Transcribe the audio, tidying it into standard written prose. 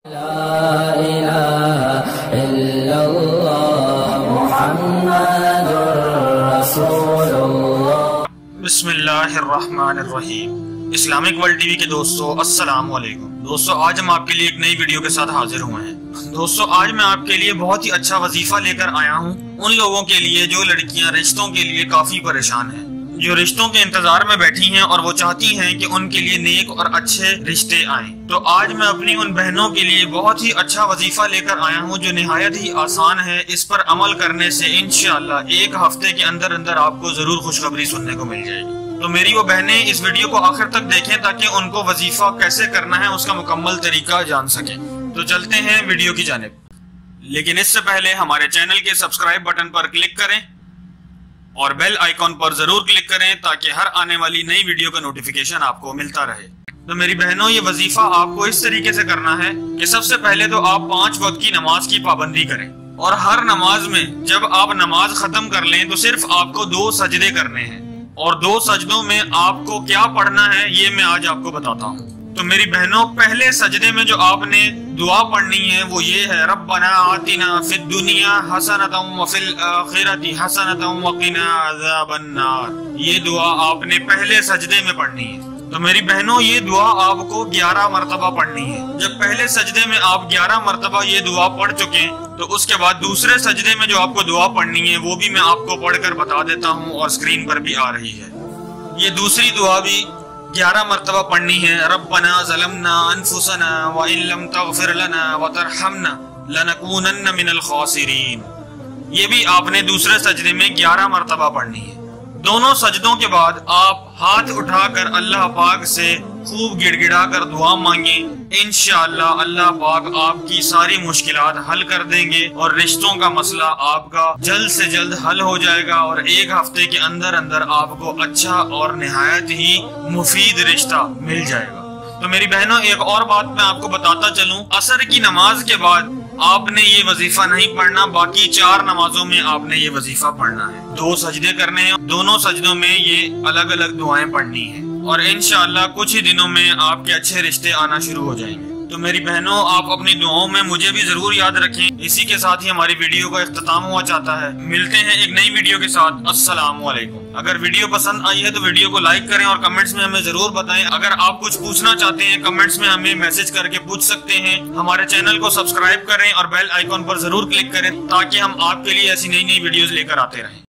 ला इलाहा इल्लल्लाह मुहम्मदुर रसूलुल्लाह। बिस्मिल्लाहिर्रहमानिर्रहीम। इस्लामिक वर्ल्ड टीवी के दोस्तों, अस्सलाम वालेकुम। दोस्तों, आज हम आपके लिए एक नई वीडियो के साथ हाजिर हुए हैं। दोस्तों, आज मैं आपके लिए बहुत ही अच्छा वजीफा लेकर आया हूँ उन लोगों के लिए जो लड़कियाँ रिश्तों के लिए काफी परेशान हैं, जो रिश्तों के इंतजार में बैठी हैं और वो चाहती हैं कि उनके लिए नेक और अच्छे रिश्ते आएं। तो आज मैं अपनी उन बहनों के लिए बहुत ही अच्छा वजीफा लेकर आया हूं जो निहायत ही आसान है। इस पर अमल करने से इंशाअल्लाह एक हफ्ते के अंदर अंदर आपको जरूर खुशखबरी सुनने को मिल जाएगी। तो मेरी वो बहनें इस वीडियो को आखिर तक देखें ताकि उनको वजीफा कैसे करना है उसका मुकम्मल तरीका जान सकें। तो चलते हैं वीडियो की जानिब, लेकिन इससे पहले हमारे चैनल के सब्सक्राइब बटन पर क्लिक करें और बेल आइकॉन पर जरूर क्लिक करें ताकि हर आने वाली नई वीडियो का नोटिफिकेशन आपको मिलता रहे। तो मेरी बहनों, ये वजीफा आपको इस तरीके से करना है कि सबसे पहले तो आप 5 वक्त की नमाज की पाबंदी करें और हर नमाज में जब आप नमाज खत्म कर लें तो सिर्फ आपको 2 सजदे करने हैं और 2 सजदों में आपको क्या पढ़ना है ये मैं आज आपको बताता हूँ। तो मेरी बहनों, पहले सजदे में जो आपने दुआ पढ़नी है वो ये है, रब्बना आतिना फिद दुनिया हसनतम व फिल आखिरति हसनतम व क़िना अज़ाबन्नार। ये दुआ आपने पहले सजदे में पढ़नी है। तो मेरी बहनों, ये दुआ आपको 11 मरतबा पढ़नी है। जब पहले सजदे में आप 11 मरतबा ये दुआ पढ़ चुके तो उसके बाद दूसरे सजदे में जो आपको दुआ पढ़नी है वो भी मैं आपको पढ़कर बता देता हूँ और स्क्रीन पर भी आ रही है। ये दूसरी दुआ भी 11 मरतबा पढ़नी है, रब्बना ज़लमना अनफुसना व इन लम तग़फिर लना व तरहमना लनकूनन्न मिनल खासिरीन। ये भी आपने दूसरे सजदे में 11 मरतबा पढ़नी है। दोनों सजदों के बाद आप हाथ उठाकर अल्लाह पाक से खूब गिड़गिड़ा कर दुआ मांगे। इंशाअल्लाह अल्लाह पाक आपकी सारी मुश्किलात हल कर देंगे और रिश्तों का मसला आपका जल्द से जल्द हल हो जाएगा और एक हफ्ते के अंदर अंदर आपको अच्छा और निहायत ही मुफीद रिश्ता मिल जाएगा। तो मेरी बहनों, एक और बात मैं आपको बताता चलूं, असर की नमाज के बाद आपने ये वजीफा नहीं पढ़ना, बाकी 4 नमाजों में आपने ये वजीफा पढ़ना है। 2 सजदे करने हैं, दोनों सजदों में ये अलग अलग दुआएं पढ़नी है और इंशाअल्लाह कुछ ही दिनों में आपके अच्छे रिश्ते आना शुरू हो जाएंगे। तो मेरी बहनों, आप अपनी दुआओं में मुझे भी जरूर याद रखें। इसी के साथ ही हमारी वीडियो का इख्तिताम हुआ चाहता है। मिलते हैं एक नई वीडियो के साथ। अस्सलाम वालेकुम। अगर वीडियो पसंद आई है तो वीडियो को लाइक करें और कमेंट्स में हमें जरूर बताएं। अगर आप कुछ पूछना चाहते हैं कमेंट्स में हमें मैसेज करके पूछ सकते हैं। हमारे चैनल को सब्सक्राइब करें और बेल आइकॉन पर जरूर क्लिक करें ताकि हम आपके लिए ऐसी नई नई वीडियोस लेकर आते रहें।